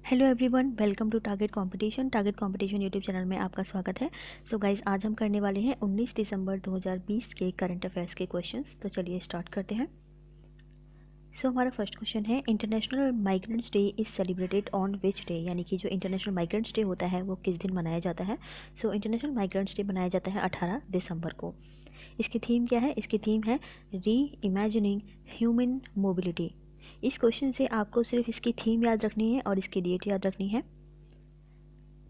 Hello everyone, welcome to Target Competition YouTube channel में आपका स्वागत है। सो गाइज, आज हम करने वाले हैं 19 दिसंबर 2020 के करंट अफेयर्स के क्वेश्चंस। तो चलिए स्टार्ट करते हैं। हमारा फर्स्ट क्वेश्चन है, international migrants day is celebrated on which day, यानी कि जो इंटरनेशनल माइग्रेंट्स डे होता है वो किस दिन मनाया जाता है। इंटरनेशनल माइग्रेंट्स डे मनाया जाता है 18 दिसंबर को। इसकी थीम क्या है? इसकी थीम है री इमेजिनिंग ह्यूमन मोबिलिटी। इस क्वेश्चन से आपको सिर्फ इसकी थीम याद रखनी है और इसकी डेट याद रखनी है।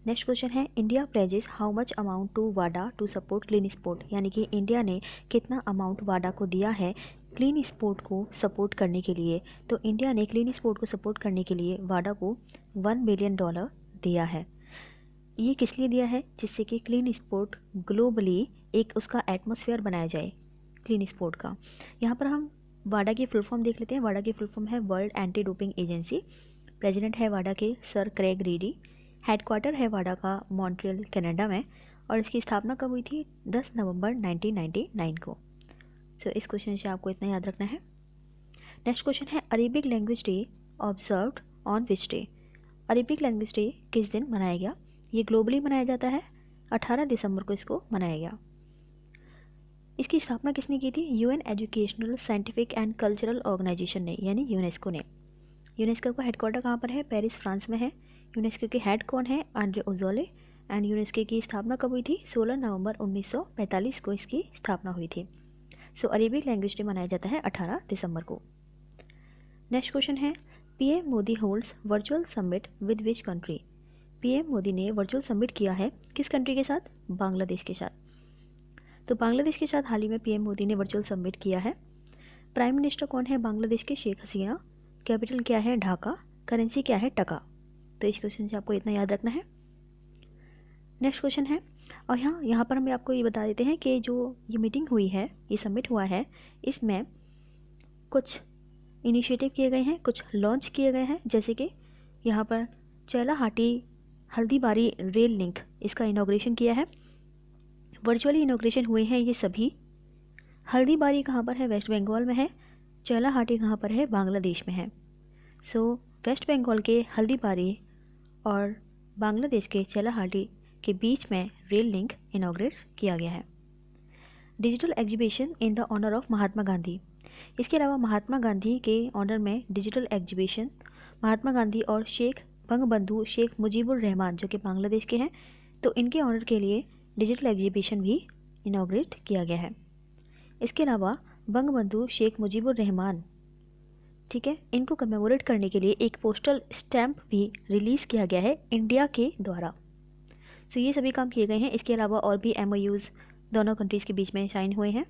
नेक्स्ट क्वेश्चन है, India pledges how much amount to वाडा टू सपोर्ट क्लीन स्पोर्ट, यानी कि इंडिया ने कितना अमाउंट वाडा को दिया है क्लीन स्पोर्ट को सपोर्ट करने के लिए। तो इंडिया ने क्लीन स्पोर्ट को सपोर्ट करने के लिए वाडा को $1 बिलियन दिया है। ये किस लिए दिया है? जिससे कि क्लीन स्पोर्ट ग्लोबली एक उसका एटमॉस्फेयर बनाया जाए क्लीन स्पोर्ट का। यहाँ पर हम वाडा की फुल फॉर्म देख लेते हैं। वाडा की फुल फॉर्म है world anti doping agency. President है वाडा के सर क्रेग रीडी। हेडक्वार्टर है वाडा का मॉन्ट्रियल कनाडा में, और इसकी स्थापना कब हुई थी? 10 नवंबर 1999 को। इस क्वेश्चन से आपको इतना याद रखना है। नेक्स्ट क्वेश्चन है, Arabic language day observed on which day. Arabic language day किस दिन मनाया गया? ये ग्लोबली मनाया जाता है, 18 दिसंबर को इसको मनाया गया। इसकी स्थापना किसने की थी? UN educational scientific and cultural organisation ने, यानी यूनेस्को ने। यूनेस्को का हेडक्वार्टर कहाँ पर है? पेरिस, फ्रांस में है। यूनेस्को के हेड कौन है? Andre Azoulay. एंड यूनेस्को की स्थापना कब हुई थी? 16 नवंबर 1945 को इसकी स्थापना हुई थी। अरेबिक लैंग्वेज डे मनाया जाता है 18 दिसंबर को। नेक्स्ट क्वेश्चन है, PM Modi holds virtual summit with which country. PM Modi ने वर्चुअल समिट किया है किस कंट्री के साथ? बांग्लादेश के साथ। तो बांग्लादेश के साथ हाल ही में पीएम मोदी ने वर्चुअल समिट किया है। प्राइम मिनिस्टर कौन है बांग्लादेश के? शेख हसीना। कैपिटल क्या है? ढाका। करेंसी क्या है? टका। तो इस क्वेश्चन से आपको इतना याद रखना है। नेक्स्ट क्वेश्चन है, और यहाँ पर हम आपको ये बता देते हैं कि जो ये मीटिंग हुई है, ये समिट हुआ है, इसमें कुछ इनिशिएटिव किए गए हैं, कुछ लॉन्च किए गए हैं। जैसे कि यहाँ पर चैलाहाटी हल्दीबारी रेल लिंक, इसका इनॉग्रेशन किया है। वर्चुअली इनॉग्रेशन हुए हैं ये सभी। हल्दीबारी कहाँ पर है? वेस्ट बंगाल में है। चैलाहाटी कहाँ पर है? बांग्लादेश में है। वेस्ट बंगाल के हल्दीबारी और बांग्लादेश के चैलाहाटी के बीच में रेल लिंक इनॉग्रेट किया गया है। Digital exhibition in the honour of Mahatma Gandhi. इसके अलावा महात्मा गांधी के ऑनर में डिजिटल एग्जीबिशन महात्मा गांधी और शेख बंगबंधु शेख मुजीबुर रहमान, जो कि बांग्लादेश के हैं, तो इनके ऑनर के लिए डिजिटल एग्जीबिशन भी इनॉग्रेट किया गया है। इसके अलावा बंगबंधु शेख मुजीबुर रहमान, ठीक है, इनको कमेमोरेट करने के लिए एक पोस्टल स्टैम्प भी रिलीज़ किया गया है इंडिया के द्वारा। ये सभी काम किए गए हैं। इसके अलावा और भी MOUs दोनों कंट्रीज़ के बीच में साइन हुए हैं।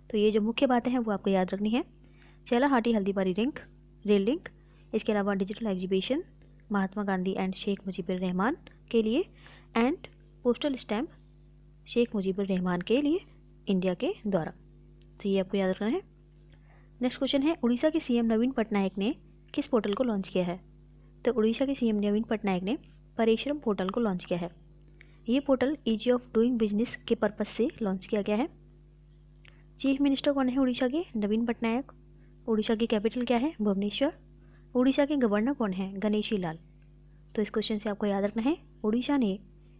तो ये जो मुख्य बातें हैं वो आपको याद रखनी है। Chilahati Haldibari link, rail link, इसके अलावा digital exhibition Mahatma Gandhi and Sheikh Mujibur Rahman के लिए, and postal stamp Sheikh Mujibur Rahman के लिए इंडिया के द्वारा। तो ये आपको याद रखना है। नेक्स्ट क्वेश्चन है, उड़ीसा के CM नवीन पटनायक ने किस पोर्टल को लॉन्च किया है? तो उड़ीसा के CM नवीन पटनायक ने परेश्रम पोर्टल को लॉन्च किया है। ये portal easy of doing business के पर्पज से लॉन्च किया गया है। चीफ मिनिस्टर कौन है उड़ीसा के? नवीन पटनायक। उड़ीसा की कैपिटल क्या है? भुवनेश्वर। उड़ीसा के गवर्नर कौन है? गणेशी लाल। तो इस क्वेश्चन से आपको याद रखना है, उड़ीसा ने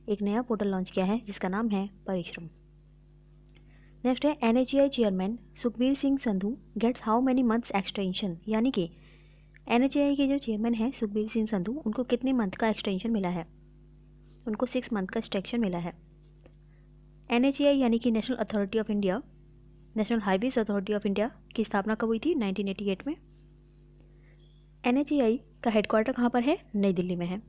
एक नया पोर्टल लॉन्च किया है जिसका नाम है परेश्रम। नेक्स्ट है, NHAI chairman Sukhbir Singh Sandhu gets how many months extension, यानी कि NHAI के जो चेयरमैन हैं सुखबीर सिंह संधू, उनको कितने मंथ का एक्सटेंशन मिला है? उनको 6 मंथ का एक्सटेंशन मिला है। NHAI यानी कि national authority of India, national highways authority of India की स्थापना कब हुई थी? 1988 में। NHAI का हेडक्वार्टर कहाँ पर है? नई दिल्ली में है।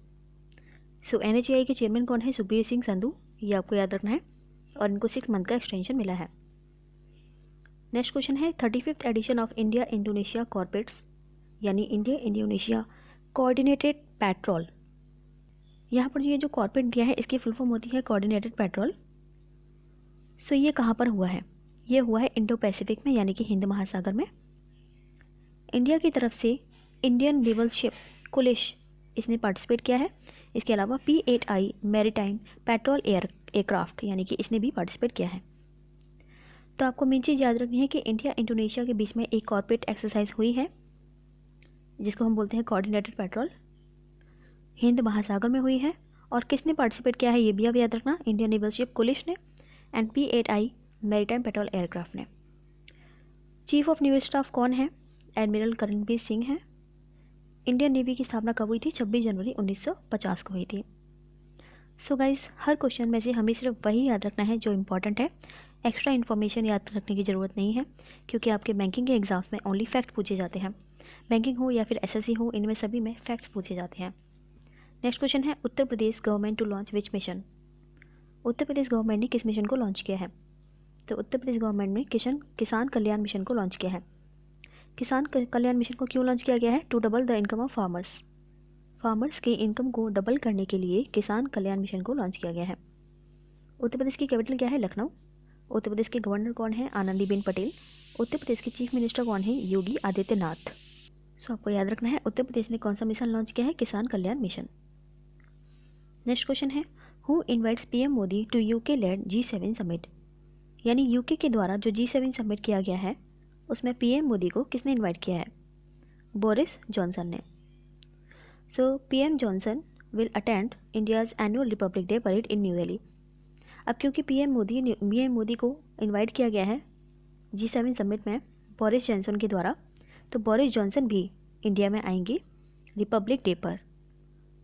NHAI के चेयरमैन कौन है? सुखबीर सिंह संधू, ये आपको याद रखना है, और इनको 6 मंथ का एक्सटेंशन मिला है। नेक्स्ट क्वेश्चन है, 35th edition of India Indonesia corporates, यानी इंडिया इंडोनेशिया कोऑर्डिनेटेड पेट्रोल। यहाँ पर ये जो कॉर्पोरेट दिया है इसकी फुल फॉर्म होती है कोऑर्डिनेटेड पेट्रोल। ये कहाँ पर हुआ है? ये हुआ है इंडो पैसिफिक में, यानी कि हिंद महासागर में। इंडिया की तरफ से इंडियन नेवल शिप कुलिश, इसने पार्टिसिपेट किया है। इसके अलावा P8I मैरीटाइम पेट्रोल एयरक्राफ्ट, यानी कि इसने भी पार्टिसिपेट किया है। तो आपको मेन चीज़ याद रखनी है कि इंडिया इंडोनेशिया के बीच में एक कॉर्पोरेट एक्सरसाइज हुई है जिसको हम बोलते हैं कोऑर्डिनेटेड पेट्रोल। हिंद महासागर में हुई है। और किसने पार्टिसिपेट किया है ये भी आप याद रखना, इंडियन नेवल शिप कुलिश ने and P-8I maritime petrol aircraft ने। चीफ ऑफ नेवल स्टाफ कौन है? एडमिरल करमबीर सिंह है। इंडियन नेवी की स्थापना कब हुई थी? 26 जनवरी 1950 को हुई थी। सो गाइस, हर क्वेश्चन में से हमें सिर्फ वही याद रखना है जो इम्पोर्टेंट है। एक्स्ट्रा इन्फॉर्मेशन याद रखने की ज़रूरत नहीं है, क्योंकि आपके बैंकिंग के एग्जाम्स में ओनली फैक्ट पूछे जाते हैं। बैंकिंग हो या फिर SSC हो, इनमें सभी में फैक्ट्स पूछे जाते हैं। नेक्स्ट क्वेश्चन है, Uttar Pradesh government to launch which mission? Uttar Pradesh government ने किस मिशन को लॉन्च किया है? तो उत्तर प्रदेश गवर्नमेंट ने किसान कल्याण मिशन को लॉन्च किया है। किसान कल्याण मिशन को क्यों लॉन्च किया गया है? To double the income of farmers के इनकम को डबल करने के लिए किसान कल्याण मिशन को लॉन्च किया गया है। उत्तर प्रदेश की कैपिटल क्या है? लखनऊ। उत्तर प्रदेश के गवर्नर कौन है? आनंदीबेन पटेल। उत्तर प्रदेश के चीफ मिनिस्टर कौन है? योगी आदित्यनाथ। सो आपको याद रखना है उत्तर प्रदेश ने कौन सा मिशन लॉन्च किया है? Kisan Kalyan mission. Next question है, who invites PM Modi to UK led G7 summit? यानी UK के द्वारा जो G7 समिट किया गया है उसमें PM मोदी को किसने इनवाइट किया है? बोरिस जॉनसन ने। सो PM Johnson will attend India's annual Republic day parade in new Delhi. अब क्योंकि PM मोदी को इनवाइट किया गया है G7 समिट में बोरिस जॉनसन के द्वारा, तो बोरिस जॉनसन भी इंडिया में आएंगे रिपब्लिक डे पर,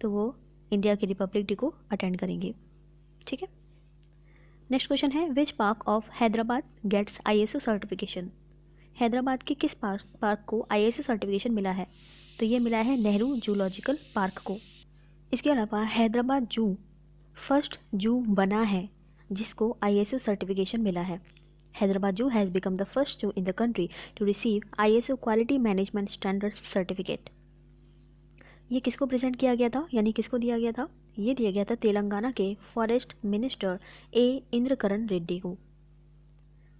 तो वो इंडिया के रिपब्लिक डे को अटेंड करेंगे। ठीक है। नेक्स्ट क्वेश्चन है, which park of Hyderabad gets ISO certification? Hyderabad के किस पार्क को ISO सर्टिफिकेशन मिला है? तो ये मिला है नेहरू जूलॉजिकल पार्क को। इसके अलावा हैदराबाद जू फर्स्ट जू बना है जिसको ISO सर्टिफिकेशन मिला है। हैदराबाद जू has become the first zoo in the country to receive ISO quality management standard certificate. ये किसको प्रेजेंट किया गया था, यानी किसको दिया गया था? ये दिया गया था तेलंगाना के forest minister A Indrakaran Reddy को।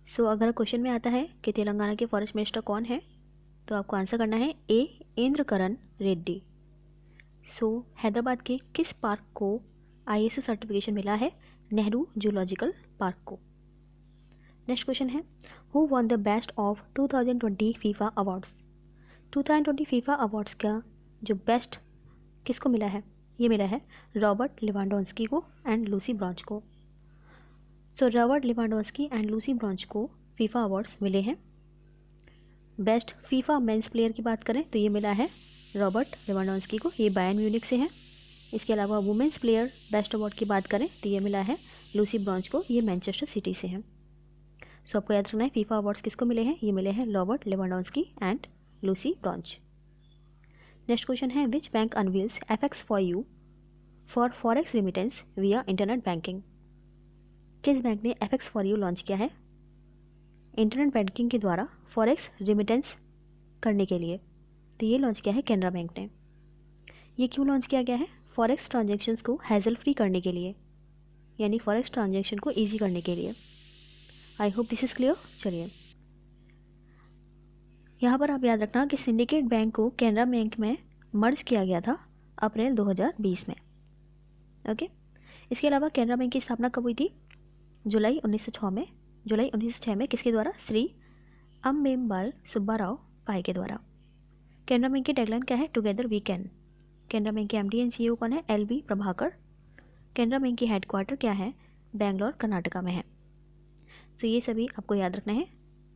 सो अगर क्वेश्चन में आता है कि तेलंगाना के फॉरेस्ट मिनिस्टर कौन है, तो आपको आंसर करना है A इंद्रकरण रेड्डी। सो हैदराबाद के किस पार्क को ISO सर्टिफिकेशन मिला है? नेहरू जूलॉजिकल पार्क को। नेक्स्ट क्वेश्चन है, who won the best of 2020 FIFA awards? 2020 FIFA awards का जो बेस्ट किसको मिला है? ये मिला है रॉबर्ट लेवांडोव्स्की को एंड लूसी ब्रॉन्च को। सो Robert Lewandowski and Lucy branch को फीफा अवार्ड्स मिले हैं। बेस्ट फीफा मेंस प्लेयर की बात करें तो ये मिला है रॉबर्ट लेवांडोव्स्की को, ये बायर्न म्यूनिख से हैं। इसके अलावा वुमेंस प्लेयर बेस्ट अवार्ड की बात करें तो ये मिला है लूसी ब्रॉन्च को, ये मैनचेस्टर सिटी से हैं। सो आपको याद रखना है फीफा अवार्ड्स किसको मिले हैं? ये मिले हैं Robert Lewandowski and Lucy Bronze. Next question है, which bank unveils FX for you for forex remittance via internet banking? किस बैंक ने FX फॉर यू लॉन्च किया है इंटरनेट बैंकिंग के द्वारा फॉरेक्स रिमिटेंस करने के लिए? तो ये लॉन्च किया है कैनरा बैंक ने। ये क्यों लॉन्च किया गया है? फॉरेक्स ट्रांजेक्शन्स को हैजल फ्री करने के लिए, यानी फॉरेक्स ट्रांजेक्शन को ईजी करने के लिए। I hope this is clear. चलिए, यहाँ पर आप याद रखना कि सिंडिकेट बैंक को कैनरा बैंक में मर्ज किया गया था अप्रैल 2020 में। ओके। इसके अलावा कैनरा बैंक की स्थापना कब हुई थी? जुलाई 1906 में। जुलाई 1906 में किसके द्वारा? श्री अम्बेम्बाल सुब्बाराव पाई के द्वारा। कैनरा बैंक की टैगलाइन क्या है? Together we can. Canara bank के MD एंड CEO कौन है? LB प्रभाकर। कैनरा बैंक की हेडक्वार्टर क्या है? बेंगलोर कर्नाटका में है। तो ये सभी आपको याद रखना है।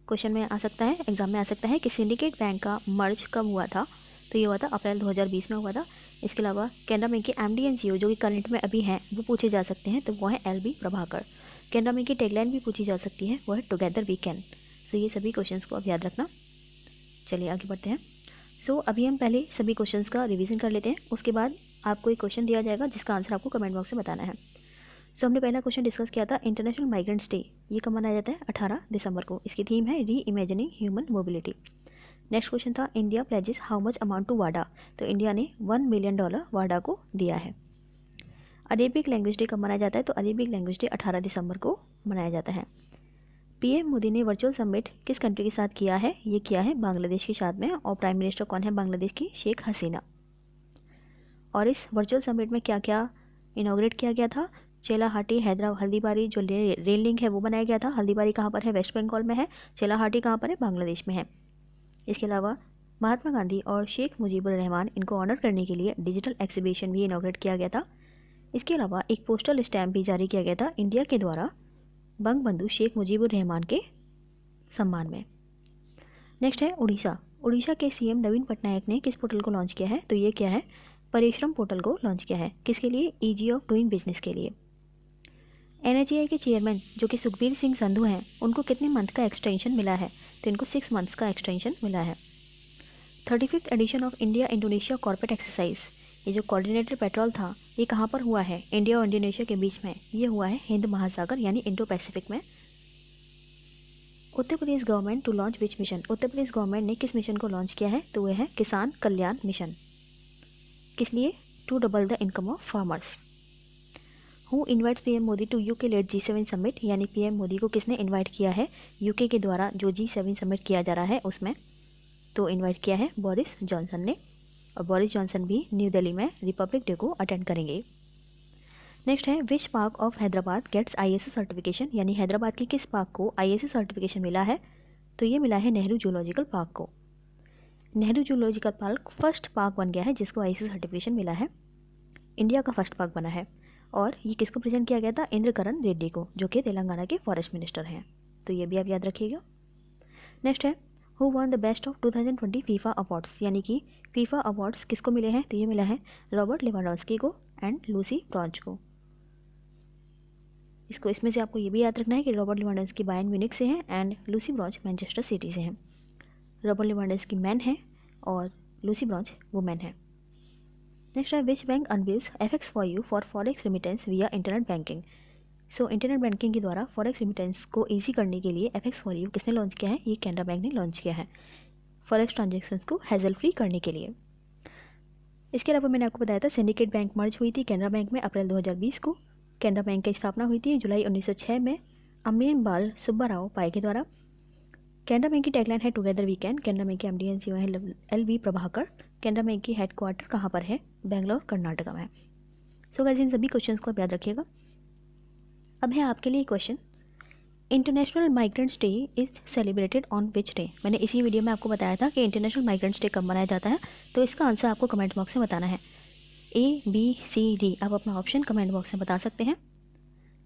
क्वेश्चन में आ सकता है, एग्जाम में आ सकता है कि सिंडिकेट बैंक का मर्ज कब हुआ था? तो ये हुआ था अप्रैल 2020 में हुआ था। इसके अलावा कैनरा बैंक के MD एंड CEO जो कि करंट में अभी हैं वो पूछे जा सकते हैं, तो वो है LB प्रभाकर। कैनरा बैंक की टैगलाइन भी पूछी जा सकती है, वो है टुगेदर वी कैन। तो ये सभी क्वेश्चंस को आप याद रखना। चलिए आगे बढ़ते हैं। सो अभी हम पहले सभी क्वेश्चंस का रिवीजन कर लेते हैं, उसके बाद आपको एक क्वेश्चन दिया जाएगा जिसका आंसर आपको कमेंट बॉक्स में बताना है। सो हमने पहला क्वेश्चन डिस्कस किया था इंटरनेशनल माइग्रेंट्स डे, ये कब मनाया जाता है? 18 दिसंबर को। इसकी थीम है reimagining human mobility. Next question था India pledges how much amount to वाडा, तो इंडिया ने $1 मिलियन वाडा को दिया है। अरेबिक लैंग्वेज डे कब मनाया जाता है? तो अरेबिक लैंग्वेज डे 18 दिसंबर को मनाया जाता है। PM मोदी ने वर्चुअल समिट किस कंट्री के साथ किया है? ये किया है बांग्लादेश के साथ में, और प्राइम मिनिस्टर कौन है बांग्लादेश की? शेख हसीना। और इस वर्चुअल समिट में क्या क्या इनॉग्रेट किया गया था? चेलाहाटी हैदराबाद हल्दीबारी जो रेल लिंक है वो बनाया गया था। हल्दीबारी कहाँ पर है? वेस्ट बंगाल में है। चेलाहाटी कहाँ पर है? बांग्लादेश में है। इसके अलावा महात्मा गांधी और शेख मुजीबुर रहमान इनको ऑनर करने के लिए डिजिटल एग्जीबिशन भी इनॉग्रेट किया गया था। इसके अलावा एक पोस्टल स्टैम्प भी जारी किया गया था इंडिया के द्वारा बंगबंधु शेख मुजीबुर रहमान के सम्मान में। नेक्स्ट है उड़ीसा। उड़ीसा के सीएम नवीन पटनायक ने किस पोर्टल को लॉन्च किया है? तो ये क्या है? परिश्रम पोर्टल को लॉन्च किया है। किसके लिए? ईजी ऑफ डूइंग बिजनेस के लिए। NHAI के चेयरमैन जो कि सुखबीर सिंह संधू हैं, उनको कितने मंथ का एक्सटेंशन मिला है? तो इनको 6 मंथ्स का एक्सटेंशन मिला है। 35th edition of India Indonesia corporate exercise, ये जो कोऑर्डिनेटेड पेट्रोल था, ये कहाँ पर हुआ है? इंडिया और इंडोनेशिया के बीच में। ये हुआ है हिंद महासागर यानी इंडो पैसिफिक में। Uttar Pradesh government to launch which mission, Uttar Pradesh government ने किस मिशन को लॉन्च किया है? तो वह है किसान कल्याण मिशन। किस लिए? To double the income of farmers. Who invites PM Modi to UK led G7 summit, यानी पीएम मोदी को किसने इन्वाइट किया है यूके के द्वारा जो G7 समिट किया जा रहा है उसमें? तो इन्वाइट किया है बोरिस जॉनसन ने, और बोरिस जॉनसन भी न्यू दिल्ली में रिपब्लिक डे को अटेंड करेंगे। नेक्स्ट है which park of Hyderabad gets ISO certification, यानी हैदराबाद के किस पार्क को ISO सर्टिफिकेशन मिला है? तो ये मिला है नेहरू जूलॉजिकल पार्क को। Nehru zoological park first park बन गया है जिसको ISO सर्टिफिकेशन मिला है, इंडिया का फर्स्ट पार्क बना है। और ये किसको प्रेजेंट किया गया था? इंद्रकरण रेड्डी को, जो कि तेलंगाना के फॉरेस्ट मिनिस्टर हैं। तो ये भी आप याद रखिएगा। नेक्स्ट है who one the best of 2020 FIFA awards, यानी कि फीफा अवार्ड्स किसको मिले हैं? तो ये मिला है रॉबर्ट लेवांडोव्स्की को एंड लूसी ब्रॉन्च को। इसमें से आपको ये भी याद रखना है कि रॉबर्ट लेवांडोव्स्की बायर्न म्यूनिख से हैं and Lucy Bronze Manchester City से हैं। रॉबर्ट लेवांडोव्स्की मैन है और लूसी ब्रॉन्च वुमेन है। नेक्स्ट है which bank unveils FX for you for forex remittance via internet banking. So internet banking के द्वारा फॉरेक्स रिमिटेंस को ईजी करने के लिए FX फॉर यू किसने लॉन्च किया है? ये कैनरा बैंक ने लॉन्च किया है, फॉरेक्स ट्रांजेक्शन्स को हैजल फ्री करने के लिए। इसके अलावा मैंने आपको बताया था सिंडिकेट बैंक मर्ज हुई थी कैनरा बैंक में अप्रैल 2020 को। कैनरा बैंक की स्थापना हुई थी जुलाई 1906 में अम्मीनबाल सुब्बाराव पाई के द्वारा। कैनरा बैंक की टैगलाइन है together we can. Canara bank के MD CEO है LV प्रभाकर। कैनरा बैंक की हेडक्वार्टर कहाँ पर है? बेंगलोर कर्नाटका में। सो गाइस इन सभी क्वेश्चंस को आप याद रखिएगा। अब है आपके लिए question, international migrants day is celebrated on which day. मैंने इसी वीडियो में आपको बताया था कि इंटरनेशनल माइग्रेंट्स डे कब मनाया जाता है, तो इसका आंसर आपको कमेंट बॉक्स में बताना है। A, B, C, D आप अपना ऑप्शन कमेंट बॉक्स में बता सकते हैं।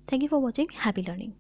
Thank you for watching, happy learning.